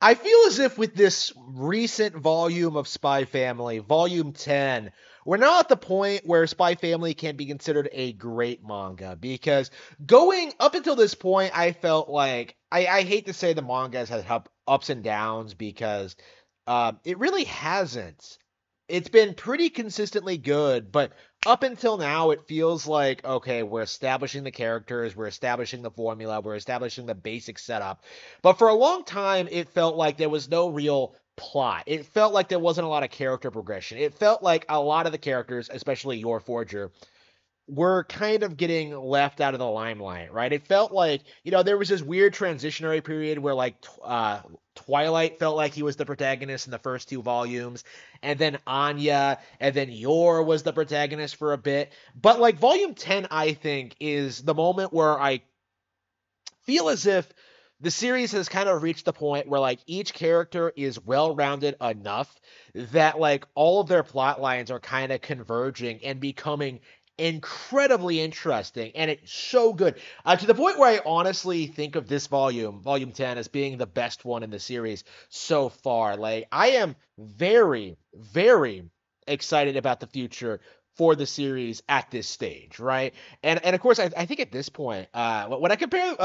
I feel as if with this recent volume of Spy Family, Volume 10, we're now at the point where Spy Family can be considered a great manga because going up until this point, I felt like I hate to say the manga has had ups and downs because it really hasn't. It's been pretty consistently good, but up until now, it feels like okay, we're establishing the characters, we're establishing the formula, we're establishing the basic setup. But for a long time, it felt like there was no real plot. It felt like there wasn't a lot of character progression. It felt like a lot of the characters, especially your Forger, were kind of getting left out of the limelight, right? It felt like, there was this weird transitionary period where like Twilight felt like he was the protagonist in the first two volumes, and then Anya, and then Yor was the protagonist for a bit. But like volume 10, I think, is the moment where I feel as if the series has kind of reached the point where like each character is well-rounded enough that like all of their plot lines are kind of converging and becoming incredibly interesting, and it's so good to the point where I honestly think of this volume 10, as being the best one in the series so far. Like I am very, very excited about the future for the series at this stage, right? And of course, I think at this point, when I compare,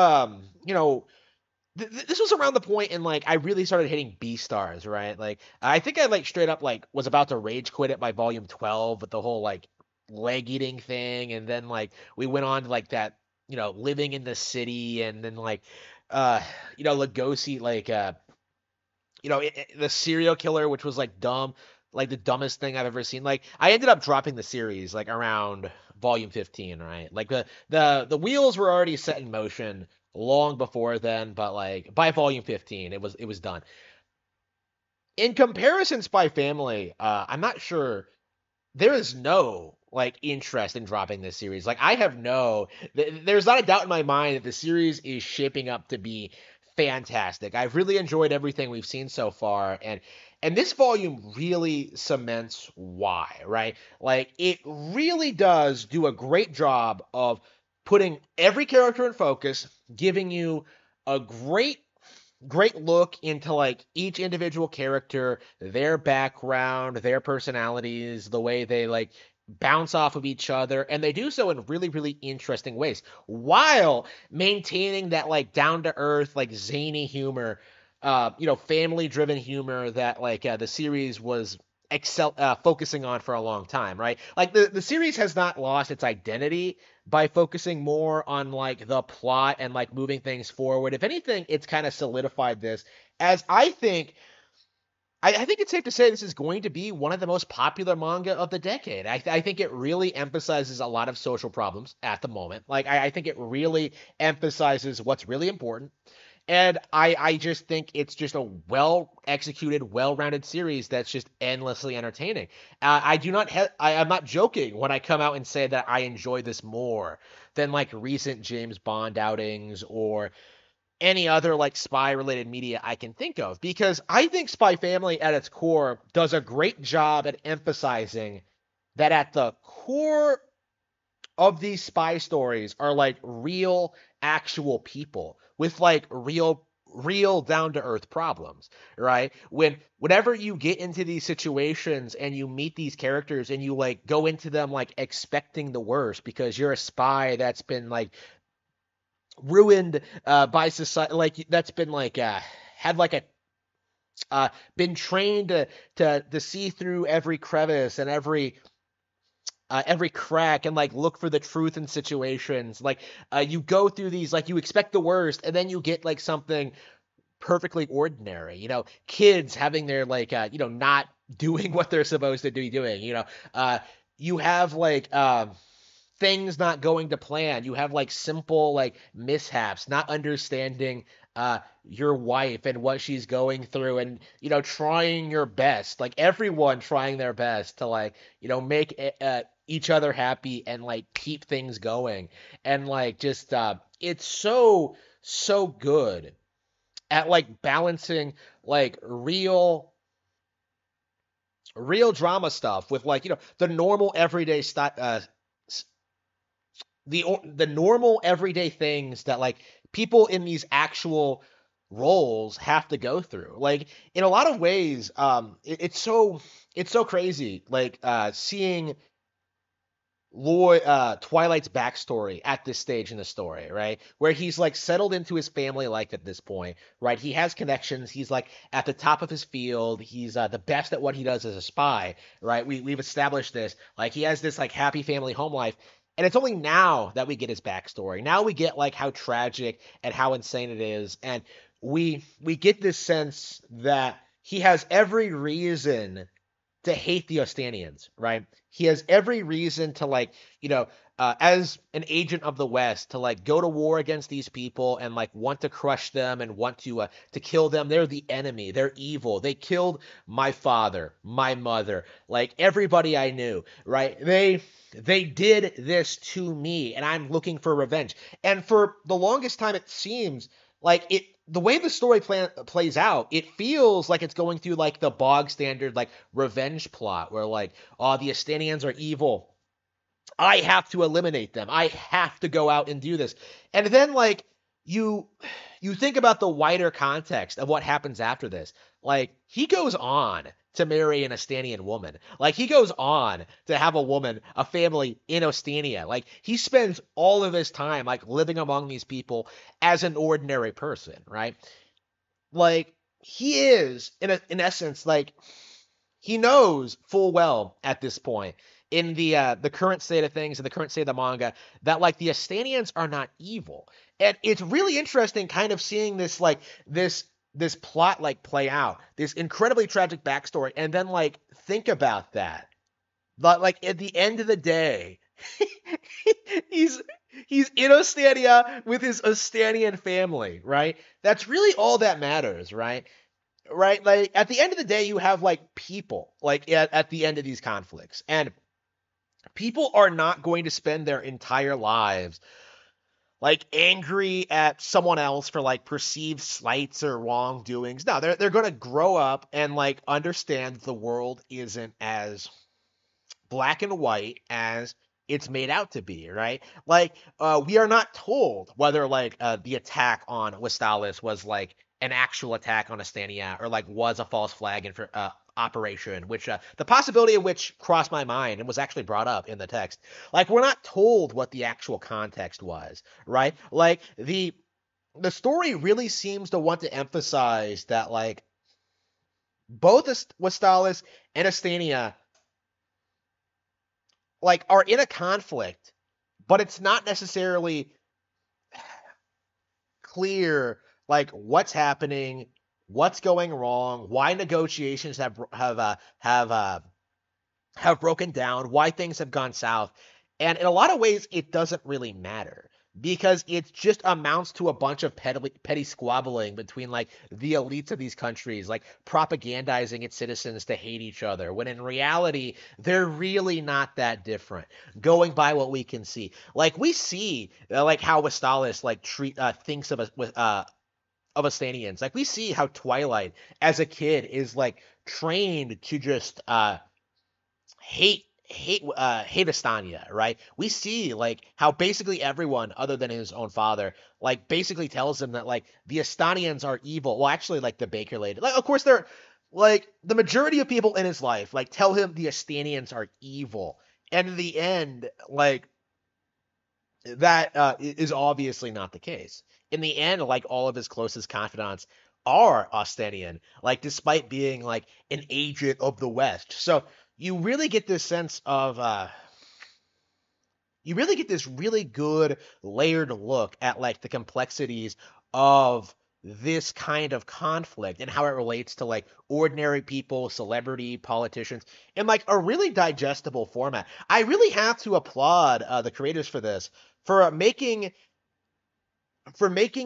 this was around the point in like I really started hitting B stars, right? Like I think I like straight up like was about to rage quit at my volume 12 with the whole like leg eating thing, and then like we went on to like that, living in the city, and then like uh Lugosi, like the serial killer, which was like dumb, like the dumbest thing I've ever seen. Like I ended up dropping the series like around volume 15, right? Like the wheels were already set in motion long before then, but like by volume 15, it was done. In comparison, Spy Family, I'm not sure, there is no like interest in dropping this series. Like I have there's not a doubt in my mind that the series is shaping up to be fantastic. I've really enjoyed everything we've seen so far, and this volume really cements why, right? Like it really does do a great job of putting every character in focus, giving you a great look into like each individual character, their background, their personalities, the way they like bounce off of each other, and they do so in really, really interesting ways while maintaining that like down to earth, like zany humor, family driven humor that like the series was focusing on for a long time, right? Like the series has not lost its identity by focusing more on like the plot and like moving things forward. If anything, it's kind of solidified this, as I think it's safe to say this is going to be one of the most popular manga of the decade. I think it really emphasizes a lot of social problems at the moment. Like I think it really emphasizes what's really important. And I just think it's just a well executed, well rounded series that's just endlessly entertaining. I do not, I'm not joking when I come out and say that I enjoy this more than like recent James Bond outings or any other like spy related media I can think of, because I think Spy Family at its core does a great job at emphasizing that at the core of these spy stories are like real actual people with like real down to earth problems, right? Whenever you get into these situations and you meet these characters and you like go into them like expecting the worst because you're a spy that's been like ruined by society, like that's been like had like a been trained to see through every crevice and every crack and like look for the truth in situations. Like you go through these, like you expect the worst, and then you get like something perfectly ordinary. Kids having their like not doing what they're supposed to be doing. You have like things not going to plan. You have like simple like mishaps, not understanding your wife and what she's going through, and trying your best, like everyone trying their best to like make each other happy and like keep things going, and like just it's so good at like balancing like real drama stuff with like the normal everyday the normal everyday things that like people in these actual roles have to go through. Like in a lot of ways, it's so crazy. Like seeing Twilight's backstory at this stage in the story, right? Where he's like settled into his family life at this point, right? He has connections. He's like at the top of his field. He's the best at what he does as a spy, right? We've established this. Like he has this like happy family home life. And it's only now that we get his backstory. Now we get like how tragic and how insane it is. And we get this sense that he has every reason to hate the Ostanians, right? He has every reason to like, as an agent of the West, to like go to war against these people and like want to crush them and want to kill them. They're the enemy. They're evil. They killed my father, my mother, like everybody I knew, right? They did this to me, and I'm looking for revenge. And for the longest time, it seems like the way the story plays out, it feels like it's going through like the bog standard like revenge plot where like, oh, the Estanians are evil. I have to eliminate them. I have to go out and do this. And then like you you think about the wider context of what happens after this. Like he goes on to marry an Ostanian woman. Like he goes on to have a woman, a family in Ostania. Like he spends all of his time like living among these people as an ordinary person, right? Like he is in essence like he knows full well at this point in the current state of things and the current state of the manga that like the Estanians are not evil. And it's really interesting kind of seeing this like this plot like play out, this incredibly tragic backstory, and then like think about that. But like at the end of the day, he's he's in Ostania with his Ostanian family, right? That's really all that matters, right? Right? Like at the end of the day, you have like people like at the end of these conflicts. And people are not going to spend their entire lives like angry at someone else for like perceived slights or wrongdoings. No, they're going to grow up and like understand the world isn't as black and white as it's made out to be, right? Like, we are not told whether like the attack on Westalis was like an actual attack on Astania or like was a false flag and for operation, which the possibility of which crossed my mind and was actually brought up in the text. Like, we're not told what the actual context was, right? Like the story really seems to want to emphasize that like both Westalis and Astania like are in a conflict, but it's not necessarily clear like what's happening, what's going wrong, why negotiations have broken down, why things have gone south. And in a lot of ways, it doesn't really matter because it just amounts to a bunch of petty squabbling between like the elites of these countries, like propagandizing its citizens to hate each other, when in reality, they're really not that different. Going by what we can see, like we see, like how Westalis like thinks of Astanians. Like we see how Twilight, as a kid, is like trained to just hate Estania, right? We see like how basically everyone other than his own father like basically tells him that like the Estanians are evil. Well, actually, like the Baker lady, like of course they're like the majority of people in his life like tell him the Estanians are evil, and in the end, like that is obviously not the case. In the end, like all of his closest confidants are Austenian, like despite being like an agent of the West. So you really get this sense of you really get this really good layered look at like the complexities of this kind of conflict and how it relates to like ordinary people, celebrity, politicians, in like a really digestible format. I really have to applaud the creators for this, for making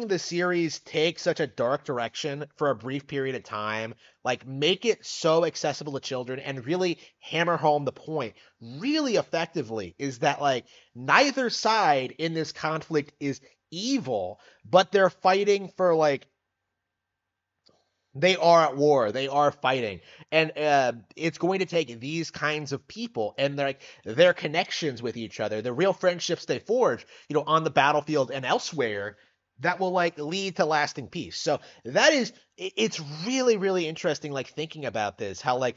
the series take such a dark direction for a brief period of time, like make it so accessible to children and really hammer home the point really effectively, is that like neither side in this conflict is evil, but they're fighting for like they are at war. They are fighting, and it's going to take these kinds of people and their connections with each other, the real friendships they forge, on the battlefield and elsewhere, that will like lead to lasting peace. So that is it's really really interesting like thinking about this how like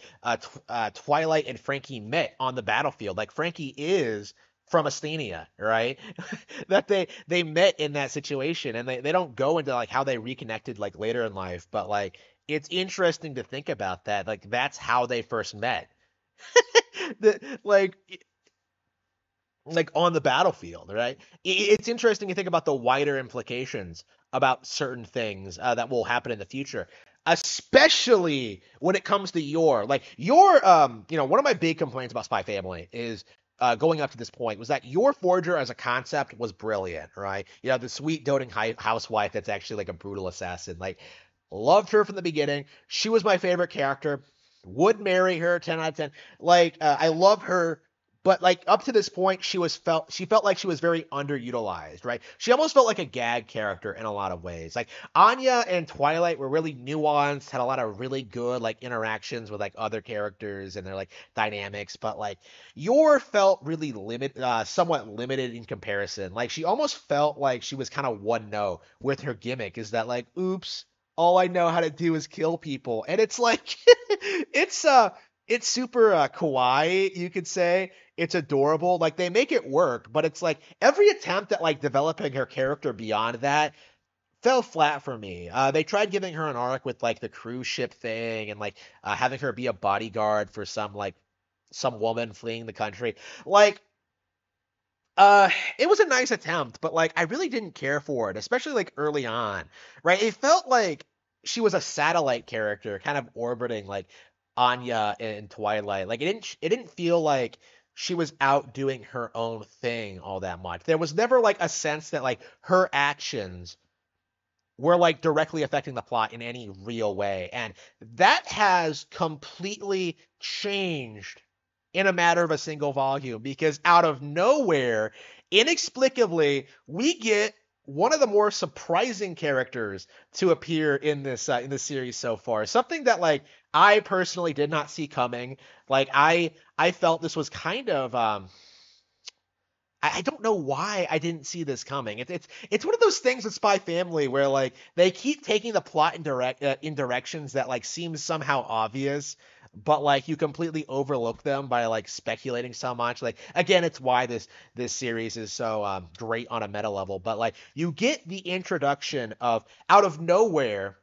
Twilight and Frankie met on the battlefield. Like Frankie is from Asthenia, right? That they met in that situation and they don't go into like how they reconnected like later in life, but like it's interesting to think about that. Like that's how they first met. Like on the battlefield, right? It's interesting to think about the wider implications about certain things that will happen in the future, especially when it comes to your one of my big complaints about Spy Family is going up to this point was that your Forger as a concept was brilliant, right? You know, the sweet doting housewife that's actually like a brutal assassin. Like, loved her from the beginning. She was my favorite character. Would marry her 10 out of 10. Like, I love her, but like up to this point, she felt like she was very underutilized, right? She almost felt like a gag character in a lot of ways. Like Anya and Twilight were really nuanced, had a lot of really good like interactions with like other characters and their like dynamics, but like Yor felt really somewhat limited in comparison. Like she almost felt like she was kind of one note with her gimmick. Is that like, oops, all I know how to do is kill people, and it's like, it's it's super kawaii, you could say. It's adorable. Like they make it work, but it's like every attempt at like developing her character beyond that fell flat for me. They tried giving her an arc with like the cruise ship thing and like having her be a bodyguard for some woman fleeing the country. Like uh, it was a nice attempt, but like I really didn't care for it, especially like early on, right? It felt like she was a satellite character, kind of orbiting like Anya in Twilight. Like it didn't feel like she was out doing her own thing all that much. There was never like a sense that like her actions were like directly affecting the plot in any real way. And that has completely changed in a matter of a single volume because out of nowhere, inexplicably, we get one of the more surprising characters to appear in this series so far. Something that like I personally did not see coming. Like I felt this was kind of I don't know why I didn't see this coming. It's one of those things with Spy Family where like they keep taking the plot in directions that like seem somehow obvious, but like you completely overlook them by like speculating so much. Like again, it's why this series is so great on a meta level. But like you get the introduction of out of nowhere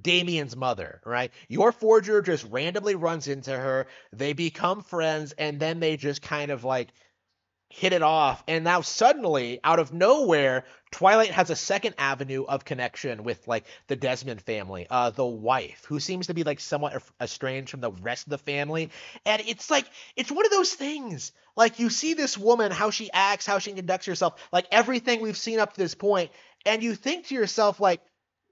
Damien's mother, right? Your forger just randomly runs into her. They become friends, and then they just kind of like hit it off. And now suddenly, out of nowhere, Twilight has a second avenue of connection with like the Desmond family, the wife, who seems to be like somewhat estranged from the rest of the family. And it's like it's one of those things. Like you see this woman, how she acts, how she conducts herself, like everything we've seen up to this point, and you think to yourself, like,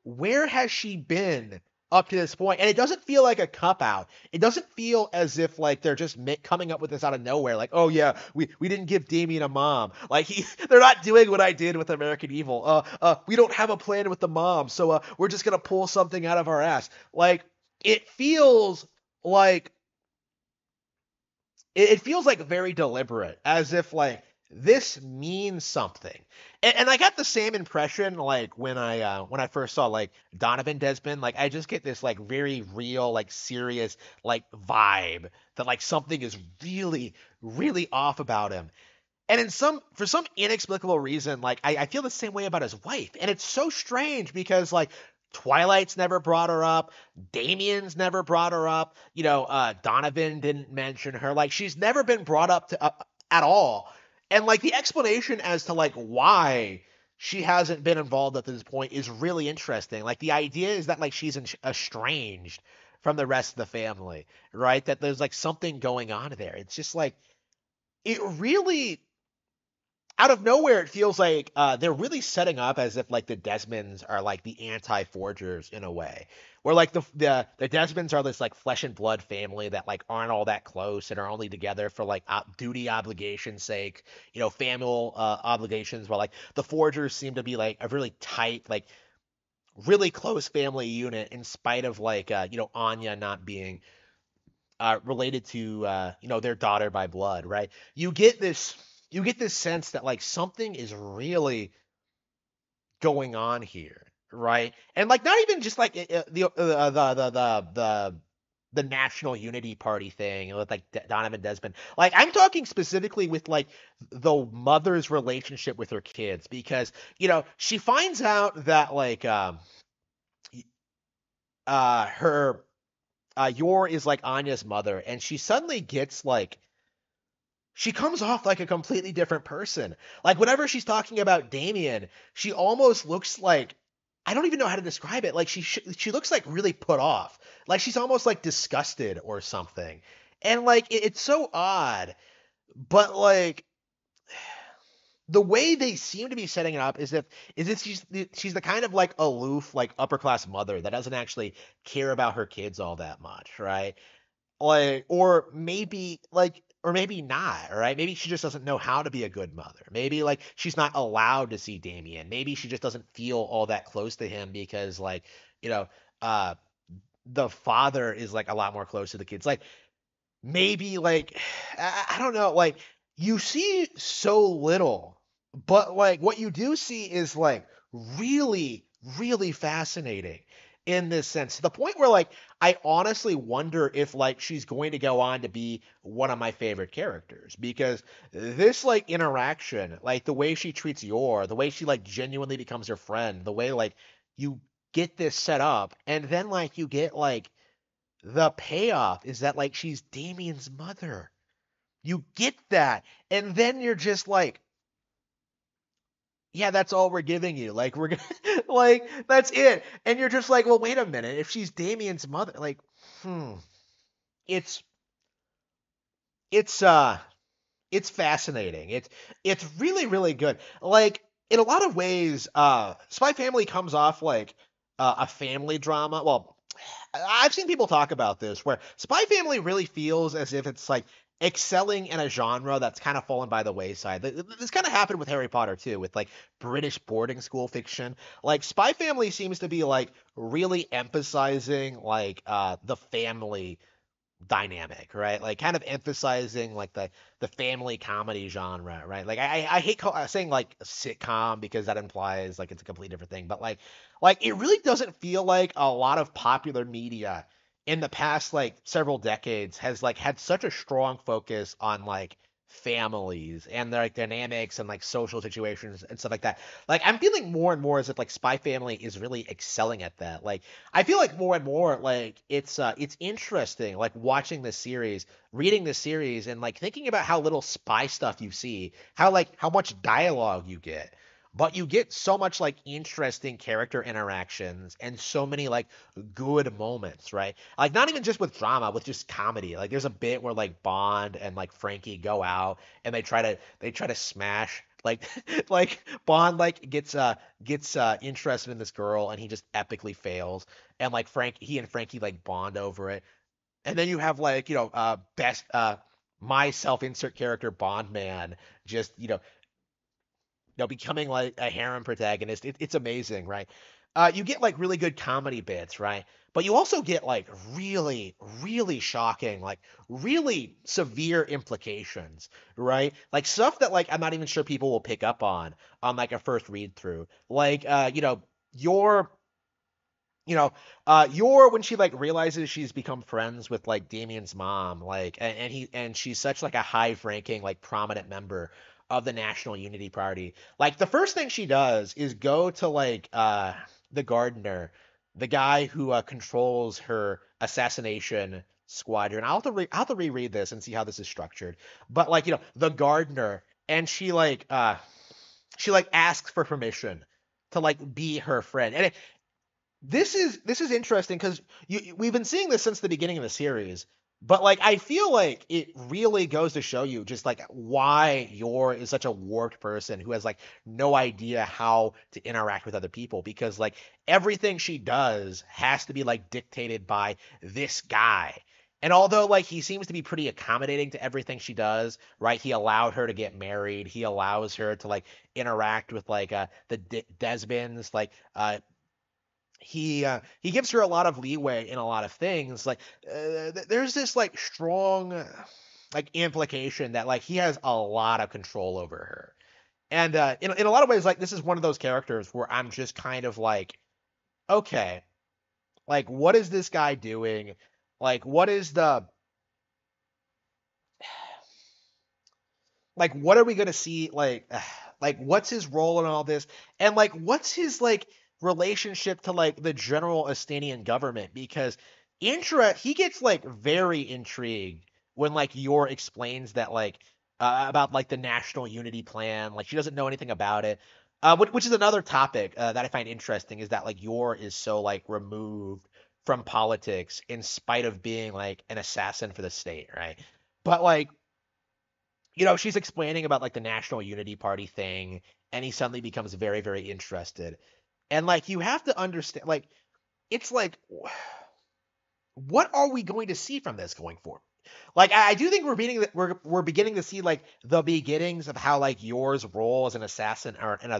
where has she been up to this point? And it doesn't feel like a cop out. It doesn't feel as if like they're just coming up with this out of nowhere. Like, oh yeah, we didn't give Damien a mom. Like they're not doing what I did with American Evil. We don't have a plan with the mom, so we're just gonna pull something out of our ass. Like it feels like it feels like very deliberate, as if like this means something. And I got the same impression like when I first saw like Donovan Desmond. Like I just get this like very real, like serious, like vibe that like something is really, really off about him. And for some inexplicable reason, like I feel the same way about his wife. And it's so strange because like Twilight's never brought her up, Damien's never brought her up, Donovan didn't mention her. Like she's never been brought up to at all. And like the explanation as to like why she hasn't been involved at this point is really interesting. Like the idea is that like she's estranged from the rest of the family, right? That there's like something going on there. It's just like it really out of nowhere, it feels like they're really setting up as if like the Desmonds are like the anti-forgers in a way, where like the Desmonds are this like flesh and blood family that like aren't all that close and are only together for like duty obligation's sake, family obligations. While like the forgers seem to be like a really tight, like really close family unit, in spite of like Anya not being related to their daughter by blood, right? You get this sense that like something is really going on here, right? And like not even just like the National Unity Party thing with like Donovan Desmond. Like I'm talking specifically with like the mother's relationship with her kids because she finds out that like her Yor is like Anya's mother, and she suddenly gets like she comes off like a completely different person. Like whenever she's talking about Damien, she almost looks like I don't even know how to describe it. Like she looks like really put off. Like she's almost like disgusted or something. And like it's so odd, but like the way they seem to be setting it up is if she's the kind of like aloof like upper class mother that doesn't actually care about her kids all that much, right? Like or maybe not, right? Maybe she just doesn't know how to be a good mother. Maybe like she's not allowed to see Damien. Maybe she just doesn't feel all that close to him because like you know uh the father is like a lot more close to the kids. Like maybe like I don't know, like you see so little, but like what you do see is like really, really fascinating in this sense. To the point where like I honestly wonder if like she's going to go on to be one of my favorite characters because this like interaction, like the way she treats Yor, the way she like genuinely becomes her friend, the way like you get this set up, and then like you get like the payoff is that like she's Damien's mother. You get that. And then you're just like, yeah, that's all we're giving you. Like we're gonna like that's it. And you're just like, well, wait a minute. If she's Damien's mother, like, hmm. It's it's uh it's fascinating. It's really, really good. Like in a lot of ways, Spy Family comes off like a family drama. Well, I've seen people talk about this where Spy Family really feels as if it's like excelling in a genre that's kind of fallen by the wayside. This kind of happened with Harry Potter too, with like British boarding school fiction. Like Spy Family seems to be like really emphasizing like the family dynamic, right? Like kind of emphasizing like the family comedy genre, right? Like I hate saying like a sitcom because that implies like it's a completely different thing, but like it really doesn't feel like a lot of popular media in the past like several decades has like had such a strong focus on like families and their like dynamics and like social situations and stuff like that. Like I'm feeling more and more as if like Spy Family is really excelling at that. Like I feel like more and more like it's interesting like watching this series, reading this series and like thinking about how little spy stuff you see, how much dialogue you get. But you get so much like interesting character interactions and so many like good moments, right? Like not even just with drama, with just comedy. Like there's a bit where like Bond and like Frankie go out and they try to smash like like Bond like gets interested in this girl and he just epically fails and like he and Frankie like bond over it. And then you have like, best my self-insert character Bond man just, becoming like a harem protagonist. It's amazing, right? You get like really good comedy bits, right? But you also get like really, really shocking, like really severe implications, right? Like stuff that like I'm not even sure people will pick up on like a first read through. Like your Yor when she like realizes she's become friends with like Damien's mom, like and she's such like a high ranking, like prominent member of the National Unity Party. Like the first thing she does is go to like the gardener, the guy who controls her assassination squadron. I'll have to reread this and see how this is structured. But like, the gardener, and she like asks for permission to like be her friend. And this is interesting because we've been seeing this since the beginning of the series, but like I feel like it really goes to show you just like why Yor is such a warped person who has like no idea how to interact with other people because like everything she does has to be like dictated by this guy. And although like he seems to be pretty accommodating to everything she does, right? He allowed her to get married. He allows her to like interact with like the Desmonds, like he gives her a lot of leeway in a lot of things. Like there's this like strong like implication that like he has a lot of control over her. And in a lot of ways, like this is one of those characters where I'm just kind of like, okay, like what is this guy doing? Like what is the like what are we gonna see like what's his role in all this, and like what's his like relationship to like the general Estonian government, because he gets like very intrigued when like Yor explains that like about like the national unity plan, like she doesn't know anything about it, which is another topic that I find interesting, is that like Yor is so like removed from politics in spite of being like an assassin for the state, right? But like, she's explaining about like the National Unity Party thing, and he suddenly becomes very, very interested. And like, you have to understand, like, it's like, what are we going to see from this going forward? Like, I do think we're beginning to see like the beginnings of how like Yor's role as an assassin, or and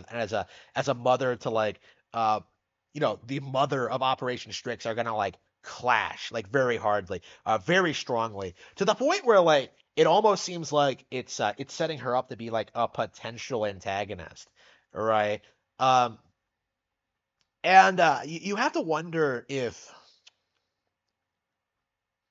as a mother to like uh the mother of Operation Strix, are gonna like clash like very hardly, very strongly, to the point where like it almost seems like it's setting her up to be like a potential antagonist, right? Um, and you have to wonder if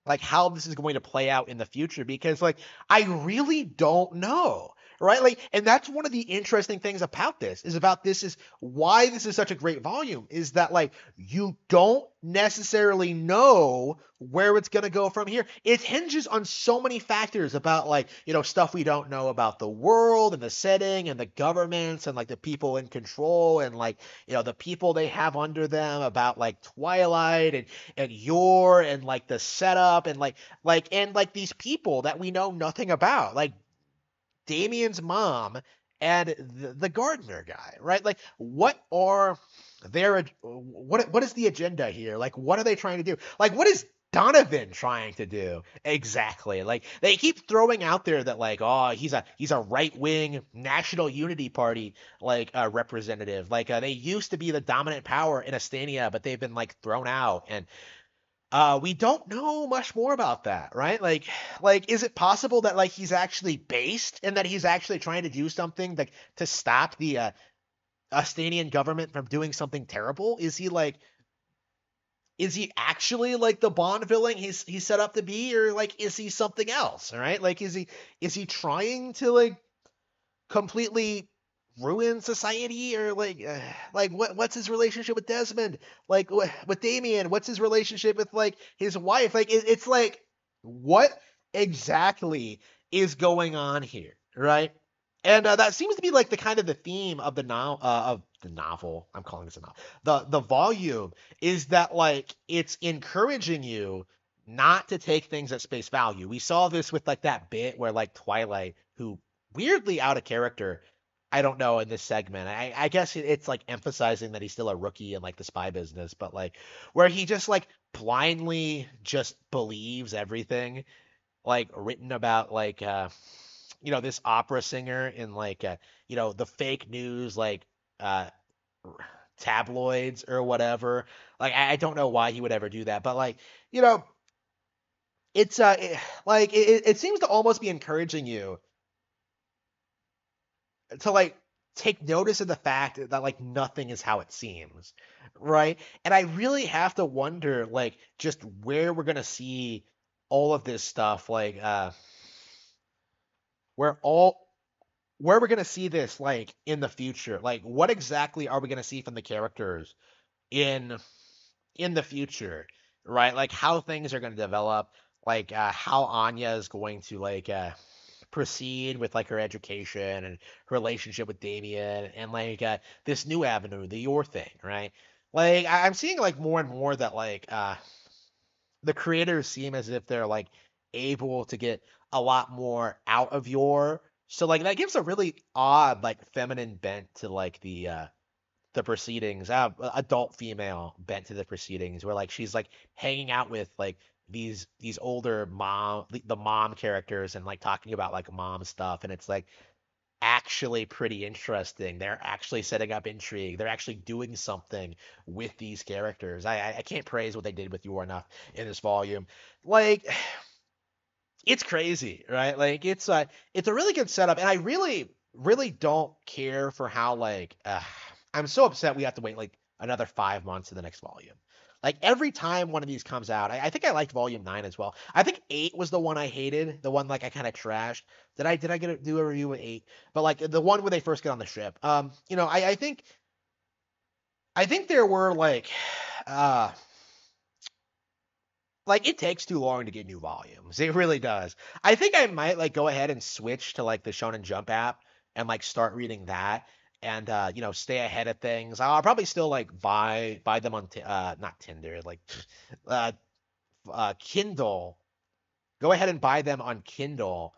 like how this is going to play out in the future, because like I really don't know, right? Like, and that's one of the interesting things about this is why this is such a great volume, is that like you don't necessarily know where it's going to go from here. It hinges on so many factors about like stuff we don't know about the world and the setting and the governments and like the people in control, and like the people they have under them, about like Twilight and Yor and like the setup, and like these people that we know nothing about, like Damien's mom and the gardener guy, right? Like what is the agenda here? Like what are they trying to do? Like what is Donovan trying to do exactly? Like they keep throwing out there that like, oh, he's a right wing National Unity Party like representative. Like they used to be the dominant power in Estonia, but they've been like thrown out, and we don't know much more about that, right? Like, is it possible that like he's actually based, and that he's actually trying to do something like to stop the Estonian government from doing something terrible? Is he actually like the Bond villain he's set up to be, or like is he something else? All right, like is he trying to like completely ruin society, or like what's his relationship with Desmond, like with Damien, what's his relationship with like his wife, like it's like what exactly is going on here, right? And that seems to be like the kind of the theme of the novel. I'm calling this a novel. The volume is that like it's encouraging you not to take things at space value. We saw this with like that bit where like Twilight, who weirdly out of character, I don't know, in this segment. I guess it's like emphasizing that he's still a rookie in like the spy business, but like where he just like blindly just believes everything like written about like this opera singer in like the fake news, like uh tabloids or whatever. Like I don't know why he would ever do that, but like you know like it seems to almost be encouraging you to like take notice of the fact that like nothing is how it seems, right? And I really have to wonder like just where we're gonna see all of this stuff, like where all where we're gonna see this like in the future. Like what exactly are we gonna see from the characters in the future, right? Like how things are gonna develop, like how Anya is going to like proceed with like her education and her relationship with Damien, and like this new avenue, the Your thing, right? Like I'm seeing like more and more that like the creators seem as if they're like able to get a lot more out of Your. So like that gives a really odd like feminine bent to like the proceedings, adult female bent to the proceedings, where like she's like hanging out with like these older the mom characters, and like talking about like mom stuff, and it's like actually pretty interesting. They're actually setting up intrigue. They're actually doing something with these characters. I can't praise what they did with You enough in this volume. Like it's crazy, right? Like it's a really good setup, and I really really don't care for how like I'm so upset we have to wait like another 5 months to the next volume. Like every time one of these comes out, I think I liked Volume 9 as well. I think 8 was the one I hated, the one like I kind of trashed. Did I do a review with 8? But like the one where they first get on the ship. I think there were uh like it takes too long to get new volumes. It really does. I think I might like go ahead and switch to like the Shonen Jump app and like start reading that and stay ahead of things. I'll probably still like buy them on not Tinder, like uh Kindle. Go ahead and buy them on Kindle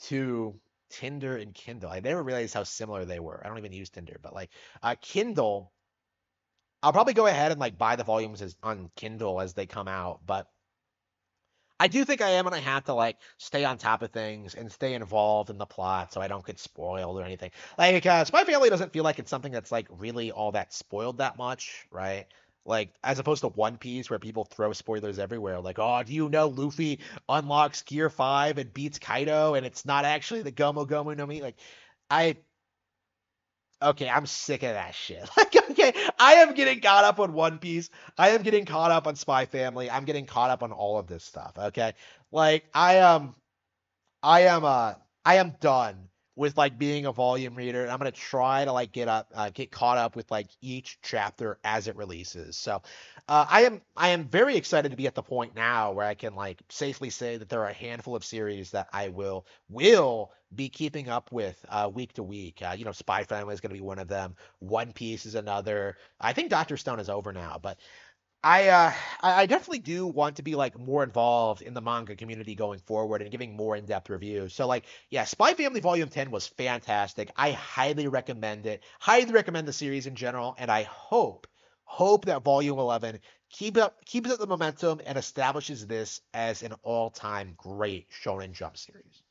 to Tinder and Kindle. I never realized how similar they were. I don't even use Tinder, but like Kindle, I'll probably go ahead and like buy the volumes on Kindle as they come out, but I do think I am gonna have to like stay on top of things and stay involved in the plot so I don't get spoiled or anything. Like Spy Family doesn't feel like it's something that's like really all that spoiled that much, right? Like as opposed to One Piece where people throw spoilers everywhere, like, oh, do you know Luffy unlocks Gear 5 and beats Kaido and it's not actually the Gomu Gomu no Mi? Like I Okay, I'm sick of that shit. Like, okay, I am getting caught up on One Piece. I am getting caught up on Spy Family. I'm getting caught up on all of this stuff. Okay, like I am I am done with like being a volume reader, and I'm gonna try to like get caught up with like each chapter as it releases. So, I am very excited to be at the point now where I can like safely say that there are a handful of series that I will be keeping up with week to week. Spy Family is gonna be one of them. One Piece is another. I think Doctor Stone is over now, but I definitely do want to be like more involved in the manga community going forward and giving more in-depth reviews. So like yeah, Spy Family Volume 10 was fantastic. I highly recommend it. Highly recommend the series in general, and I hope that Volume 11 keeps up the momentum and establishes this as an all-time great Shonen Jump series.